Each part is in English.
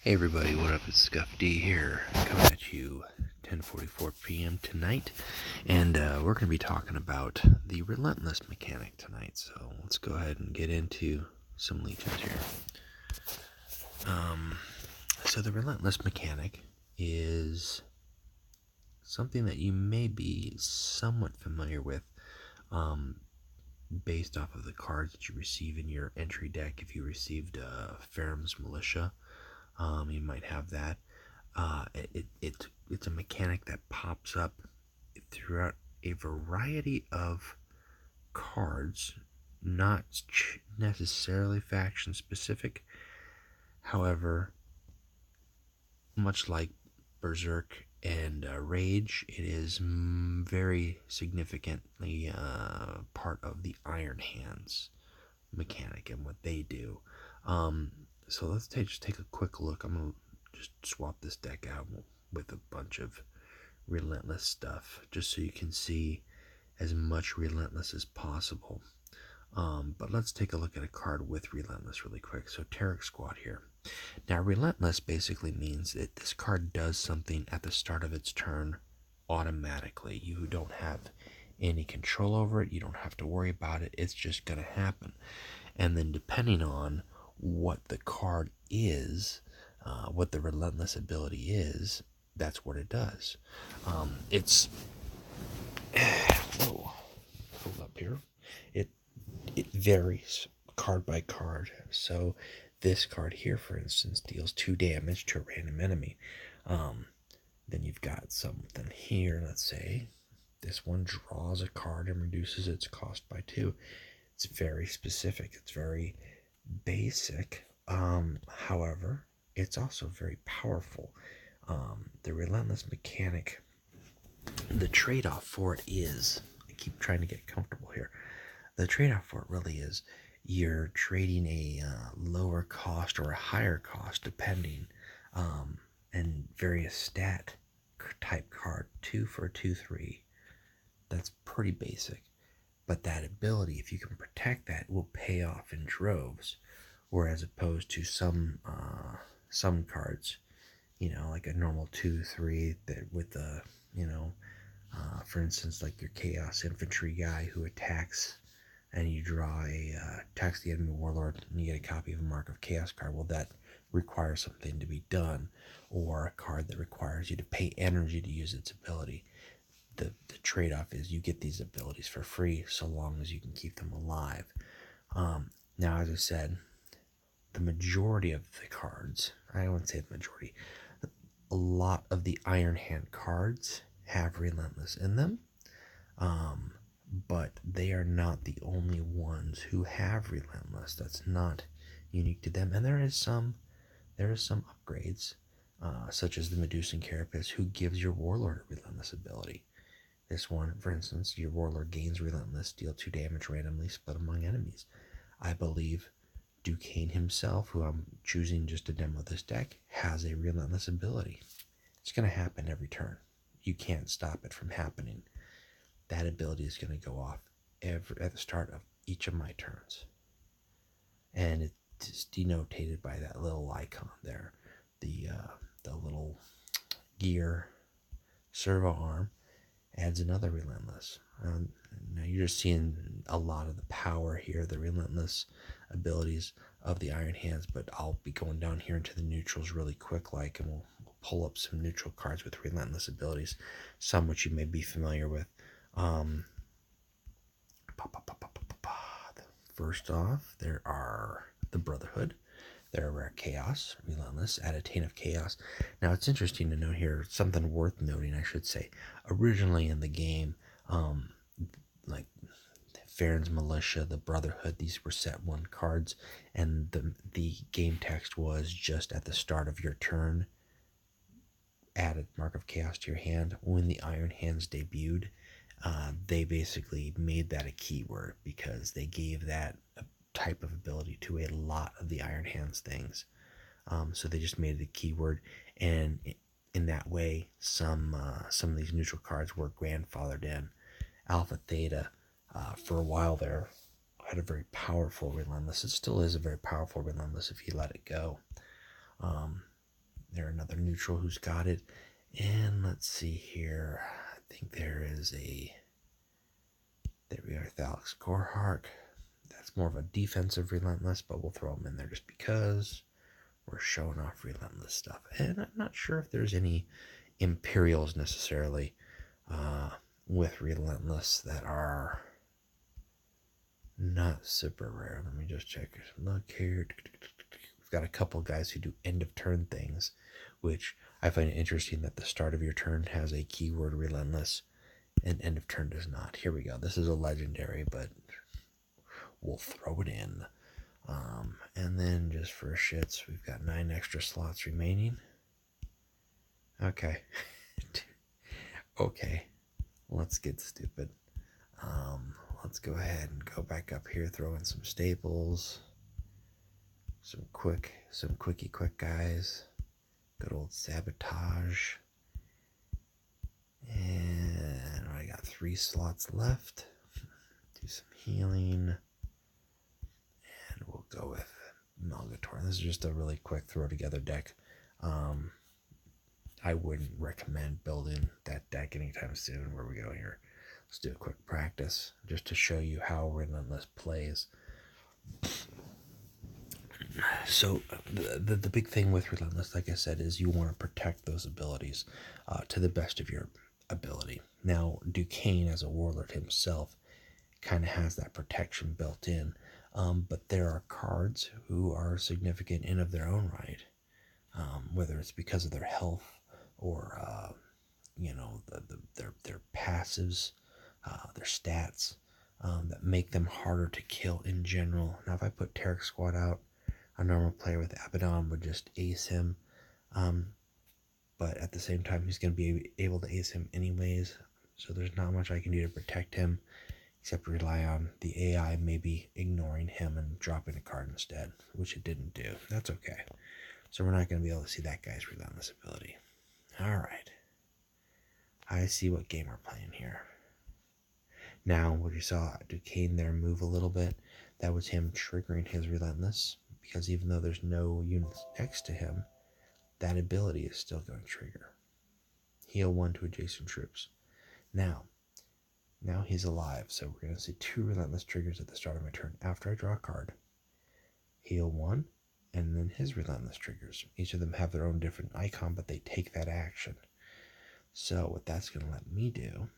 Hey everybody, what up? It's Scuff D here, coming at you 10:44 p.m. tonight, and we're going to be talking about the Relentless mechanic tonight. So let's go ahead and get into some legions here. So the Relentless mechanic is something that you may be somewhat familiar with, based off of the cards that you receive in your entry deck. If you received Ferrum's Militia, you might have that. It's a mechanic that pops up throughout a variety of cards, not necessarily faction specific. However, much like Berserk and Rage, it is very significantly part of the Iron Hands mechanic and what they do. So let's just take a quick look. I'm going to just swap this deck out with a bunch of Relentless stuff, just so you can see as much Relentless as possible. But let's take a look at a card with Relentless really quick. So Terror Squad here. Now Relentless basically means that this card does something at the start of its turn automatically. You don't have any control over it. You don't have to worry about it. It's just going to happen. And then depending on what the card is, what the Relentless ability is, that's what it does. It's hold up here. It varies card by card. So this card here, for instance, deals 2 damage to a random enemy. Then you've got something here. Let's say this one draws a card and reduces its cost by 2. It's very specific. It's very basic. However, it's also very powerful. The Relentless mechanic, the trade-off for it is, I keep trying to get comfortable here. The trade-off for it really is you're trading a lower cost or a higher cost, depending, and various stat type card, 2 for a 2/3. That's pretty basic. But that ability, if you can protect that, will pay off in droves. Whereas opposed to some cards, like a normal 2/3 that with the, for instance, like your Chaos Infantry guy who attacks, and you draw attacks the enemy warlord, and you get a copy of a Mark of Chaos card. Well, that requires something to be done, or a card that requires you to pay energy to use its ability. The trade-off is you get these abilities for free so long as you can keep them alive. Now, as I said, the majority of the cards, I wouldn't say the majority, a lot of the Iron Hand cards have Relentless in them, but they are not the only ones who have Relentless. That's not unique to them, and there is some upgrades, such as the Medusan Carapace, who gives your Warlord a Relentless ability. This one, for instance, your Warlord gains Relentless, deal 2 damage randomly, split among enemies. I believe Duquesne himself, who I'm choosing just to demo this deck, has a Relentless ability. It's going to happen every turn. You can't stop it from happening. That ability is going to go off at the start of each of my turns. And it's denotated by that little icon there. The little gear servo arm adds another Relentless. Now you're just seeing a lot of the power here, the Relentless abilities of the Iron Hands, but I'll be going down here into the neutrals really quick, and we'll pull up some neutral cards with Relentless abilities, some which you may be familiar with. First off, there are the Brotherhood. There are Rare Chaos, Relentless, add a Taint of Chaos. Now, it's interesting to note here, something worth noting, I should say. Originally in the game, like Farron's Militia, the Brotherhood, these were set 1 cards, and the game text was just at the start of your turn, added Mark of Chaos to your hand. When the Iron Hands debuted, they basically made that a keyword because they gave that type of ability to a lot of the Iron Hands things. So they just made it a keyword, and in that way, some of these neutral cards were grandfathered in. Alpha Theta, for a while there, had a very powerful Relentless. It still is a very powerful Relentless if you let it go. They're another neutral who's got it. And let's see here. I think there is a... There we are, Thalix Gorhark. That's more of a defensive Relentless, but we'll throw him in there just because we're showing off Relentless stuff. And I'm not sure if there's any Imperials necessarily with Relentless that are not super rare. Let me just check. Look here. We've got a couple guys who do end of turn things, which I find it interesting that the start of your turn has a keyword Relentless and end of turn does not. Here we go. This is a legendary, but we'll throw it in. And then just for shits, we've got 9 extra slots remaining. Okay. Okay. Let's get stupid. Let's go ahead and go back up here, throw in some staples. Some quickie quick guys. Good old Sabotage. And I got 3 slots left. Do some healing. And we'll go with Malgator. This is just a really quick throw together deck. I wouldn't recommend building that deck anytime soon. Where we go here? Let's do a quick practice just to show you how Relentless plays. So the big thing with Relentless, like I said, is you want to protect those abilities to the best of your ability. Now, Duquesne, as a warlord himself, kind of has that protection built in, but there are cards who are significant in of their own right, whether it's because of their health or their passives, their stats, that make them harder to kill in general. Now, if I put Tarek Squad out, a normal player with Abaddon would just ace him, but at the same time, he's going to be able to ace him anyways, so there's not much I can do to protect him, except rely on the AI maybe ignoring him and dropping a card instead, which it didn't do. That's okay. So we're not going to be able to see that guy's Relentless ability. Alright. I see what game we're playing here. Now, what you saw Duquesne there move a little bit, that was him triggering his Relentless, because even though there's no units next to him, that ability is still going to trigger. Heal 1 to adjacent troops. Now he's alive, so we're going to see 2 Relentless triggers at the start of my turn after I draw a card. Heal 1, and then his Relentless triggers. Each of them have their own different icon, but they take that action. So what that's going to let me do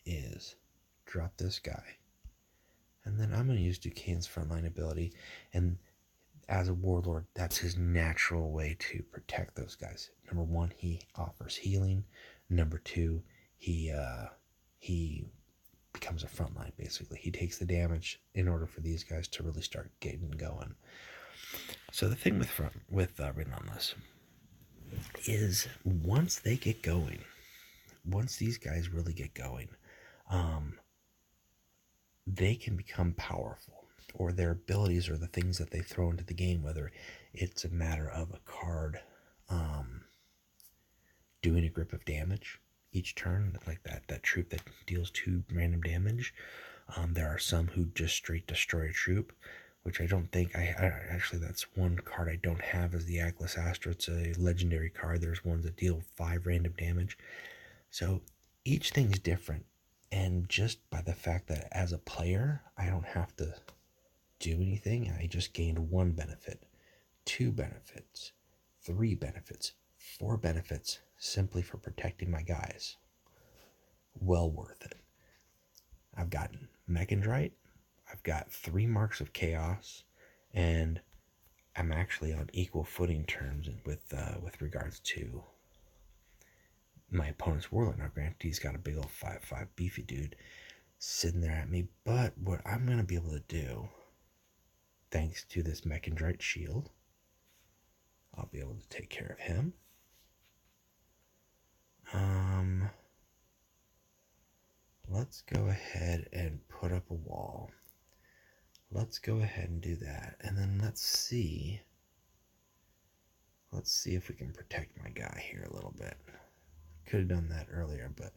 is drop this guy. And then I'm going to use Duquesne's frontline ability, and as a warlord, that's his natural way to protect those guys. Number 1, he offers healing. Number 2, he becomes a frontline, basically. He takes the damage in order for these guys to really start getting going. So the thing with Relentless is once they get going, once these guys really get going, they can become powerful, or their abilities or the things that they throw into the game, whether it's a matter of a card doing a grip of damage each turn, like that troop that deals 2 random damage. There are some who just straight destroy a troop, which I don't think I actually, that's one card I don't have, is the Atlas Astra. It's a legendary card. There's ones that deal 5 random damage. So each thing's different, and just by the fact that as a player I don't have to do anything, I just gained 1 benefit, 2 benefits, 3 benefits, 4 benefits simply for protecting my guys. Well worth it. I've gotten Mechandrite, I've got 3 Marks of Chaos, and I'm actually on equal footing terms with regards to my opponent's warlord. Now granted, he's got a big old 5/5 beefy dude sitting there at me, but what I'm going to be able to do, thanks to this Mechandrite shield, I'll be able to take care of him. Let's go ahead and put up a wall. Let's go ahead and do that, and then let's see if we can protect my guy here a little bit. Could have done that earlier, but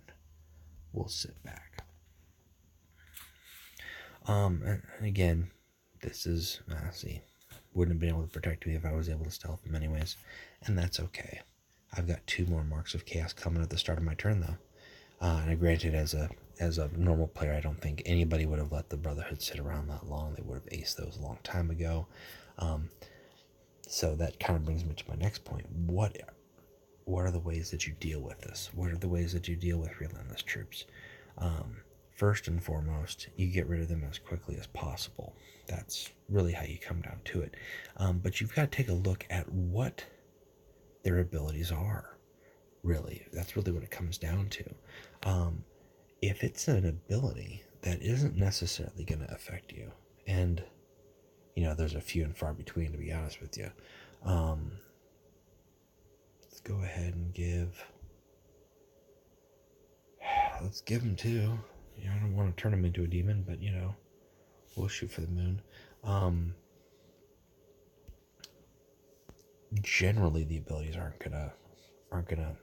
we'll sit back. And again, this is, wouldn't have been able to protect me if I was able to stealth him anyways, and that's okay. I've got 2 more Marks of Chaos coming at the start of my turn, though. And granted, as a normal player, I don't think anybody would have let the Brotherhood sit around that long. They would have aced those a long time ago. So that kind of brings me to my next point. What are the ways that you deal with this? What are the ways that you deal with Relentless troops? First and foremost, you get rid of them as quickly as possible. That's really how you come down to it. But you've got to take a look at what their abilities are. Really, that's really what it comes down to. If it's an ability that isn't necessarily going to affect you, and there's a few and far between, to be honest with you. Let's go ahead and let's give him 2. I don't want to turn him into a demon, but we'll shoot for the moon. Generally, the abilities aren't gonna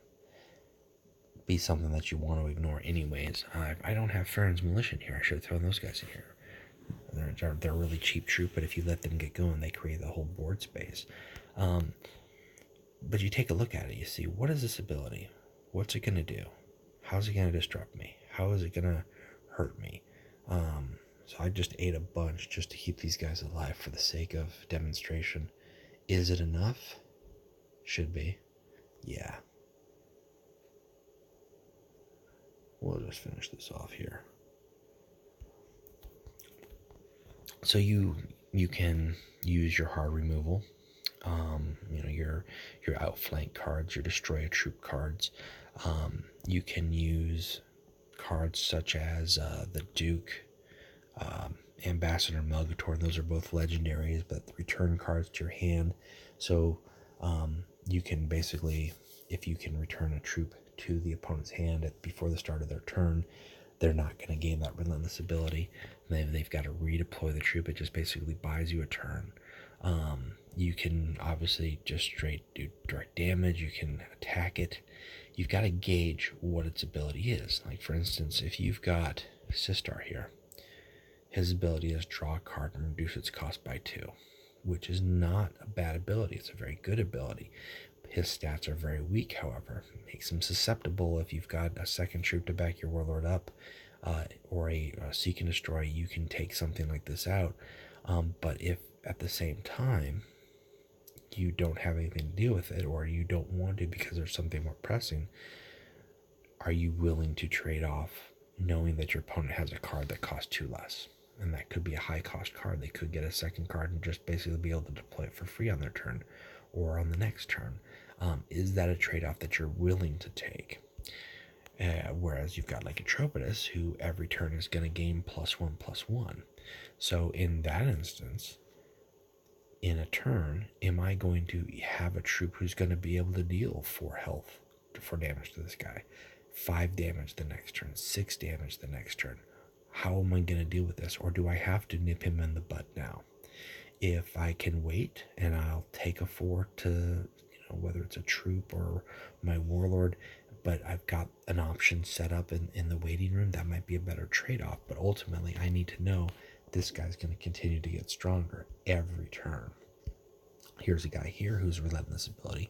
be something that you want to ignore anyways. I don't have Farron's Militia in here. I should have thrown those guys in here. They're a really cheap troop, but if you let them get going, they create the whole board space. But you take a look at it, you see, what is this ability? What's it going to do? How's it going to disrupt me? How is it going to hurt me? So I just ate a bunch just to keep these guys alive for the sake of demonstration. Is it enough? Should be. Yeah. We'll just finish this off here. So you can use your hard removal. Your outflank cards, your destroy a troop cards. You can use cards such as the Duke, Ambassador Melgator. Those are both legendaries, but return cards to your hand. So you can basically, if you can return a troop to the opponent's hand before the start of their turn, they're not going to gain that Relentless ability. They've got to redeploy the troop. It just basically buys you a turn. You can obviously just straight do direct damage. You can attack it. You've got to gauge what its ability is. Like, for instance, if you've got Sistar here, his ability is draw a card and reduce its cost by 2, which is not a bad ability. It's a very good ability. His stats are very weak, however. It makes him susceptible. If you've got a second troop to back your Warlord up, or a Seek and Destroy, you can take something like this out. But if at the same time you don't have anything to deal with it, or you don't want to because there's something more pressing, are you willing to trade off knowing that your opponent has a card that costs 2 less? And that could be a high cost card. They could get a second card and just basically be able to deploy it for free on their turn or on the next turn. Is that a trade-off that you're willing to take? Whereas you've got like a Tropitus, who every turn is going to gain +1/+1. So in that instance, in a turn, am I going to have a troop who's going to be able to deal 4 health for damage to this guy, 5 damage the next turn, 6 damage the next turn? How am I going to deal with this? Or do I have to nip him in the butt now? If I can wait and I'll take a 4 to, whether it's a troop or my Warlord, but I've got an option set up in the waiting room, that might be a better trade-off. But ultimately, I need to know this guy's going to continue to get stronger every turn. Here's a guy here whose Relentless ability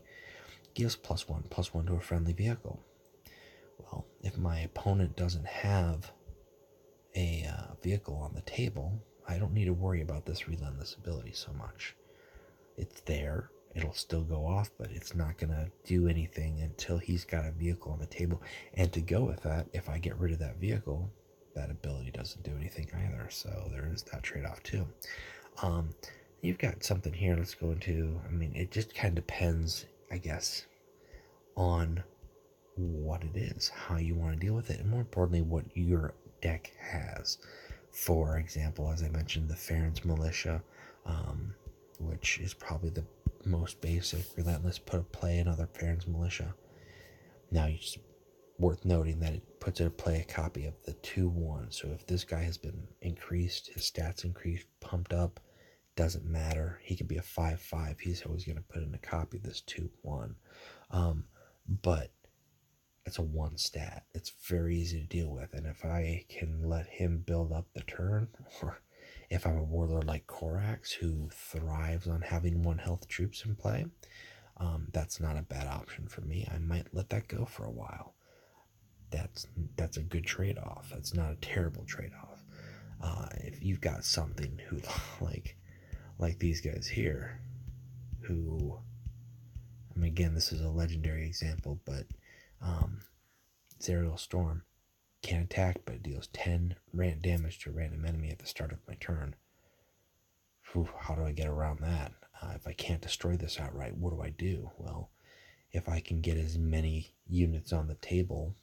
gives +1/+1 to a friendly vehicle. Well, if my opponent doesn't have a vehicle on the table, I don't need to worry about this Relentless ability so much. It's there. It'll still go off, but it's not going to do anything until he's got a vehicle on the table. And to go with that, if I get rid of that vehicle, that ability doesn't do anything either. So there is that trade-off too. You've got something here. Let's go into, it just kind of depends, I guess, on what it is, how you want to deal with it, and more importantly, what your deck has. For example, as I mentioned, the Farron's Militia, which is probably the most basic Relentless, put a play another Farron's Militia. Now, it's worth noting that it puts into play a copy of the 2/1. So if this guy has been increased, his stats increased, pumped up, doesn't matter. He could be a 5/5. He's always going to put in a copy of this 2/1. But it's a 1 stat. It's very easy to deal with. And if I can let him build up the turn, or if I'm a Warlord like Korax who thrives on having 1 health troops in play, that's not a bad option for me. I might let that go for a while. That's a good trade-off. That's not a terrible trade-off. If you've got something who like these guys here, who, I mean, again, this is a legendary example, but Zerial Storm can't attack, but it deals 10 random damage to a random enemy at the start of my turn. Whew, how do I get around that? If I can't destroy this outright, what do I do? Well, if I can get as many units on the table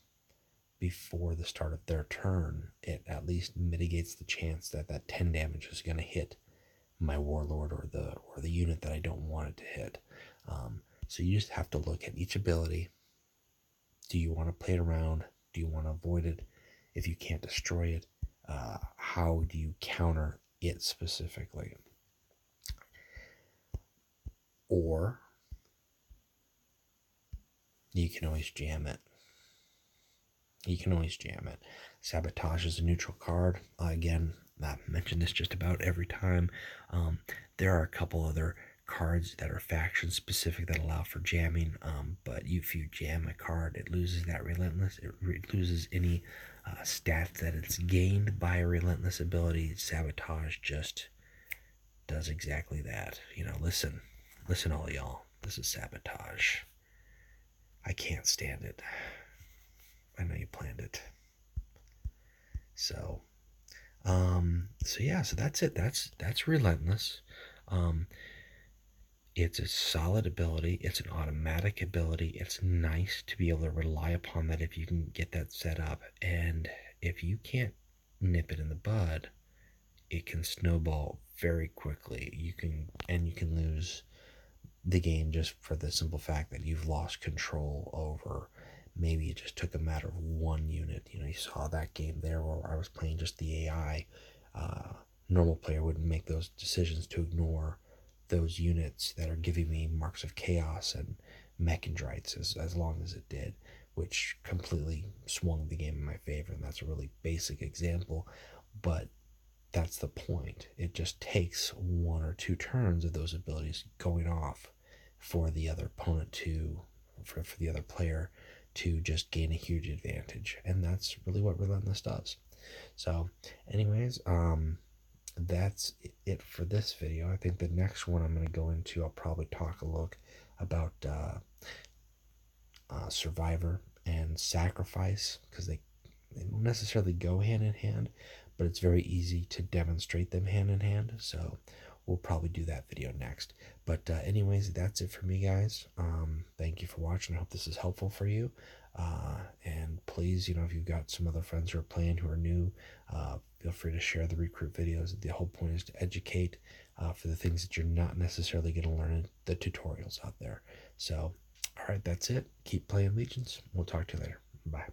before the start of their turn, it at least mitigates the chance that that 10 damage is going to hit my warlord or the unit that I don't want it to hit. So you just have to look at each ability. Do you want to play it around? Do you want to avoid it? If you can't destroy it, how do you counter it specifically? Or you can always jam it. You can always jam it. Sabotage is a neutral card. Again, I mention this just about every time. There are a couple other cards that are faction specific that allow for jamming, but if you jam a card, it loses that Relentless. It loses any stats that it's gained by a Relentless ability. Sabotage just does exactly that. Listen all y'all. This is Sabotage. I can't stand it. I know you planned it. So yeah, so that's it. That's Relentless. It's a solid ability. It's an automatic ability. It's nice to be able to rely upon that if you can get that set up. And if you can't nip it in the bud, it can snowball very quickly. You can lose the game just for the simple fact that you've lost control over. Maybe it just took a matter of one unit. You saw that game there where I was playing just the AI. Normal player wouldn't make those decisions to ignore those units that are giving me marks of chaos and mechandrites as long as it did, which completely swung the game in my favor. And that's a really basic example, but that's the point. It just takes one or two turns of those abilities going off for the other opponent for the other player to just gain a huge advantage. And that's really what Relentless does. So anyways, that's it for this video. I think the next one I'm going to go into, I'll probably talk a look about Survivor and Sacrifice, because they don't necessarily go hand in hand, but it's very easy to demonstrate them hand in hand. So we'll probably do that video next. But anyways, that's it for me, guys. Thank you for watching. I hope this is helpful for you. And please, if you've got some other friends who are playing who are new, feel free to share the recruit videos. The whole point is to educate for the things that you're not necessarily going to learn in the tutorials out there. So, all right, that's it. Keep playing Legions. We'll talk to you later. Bye.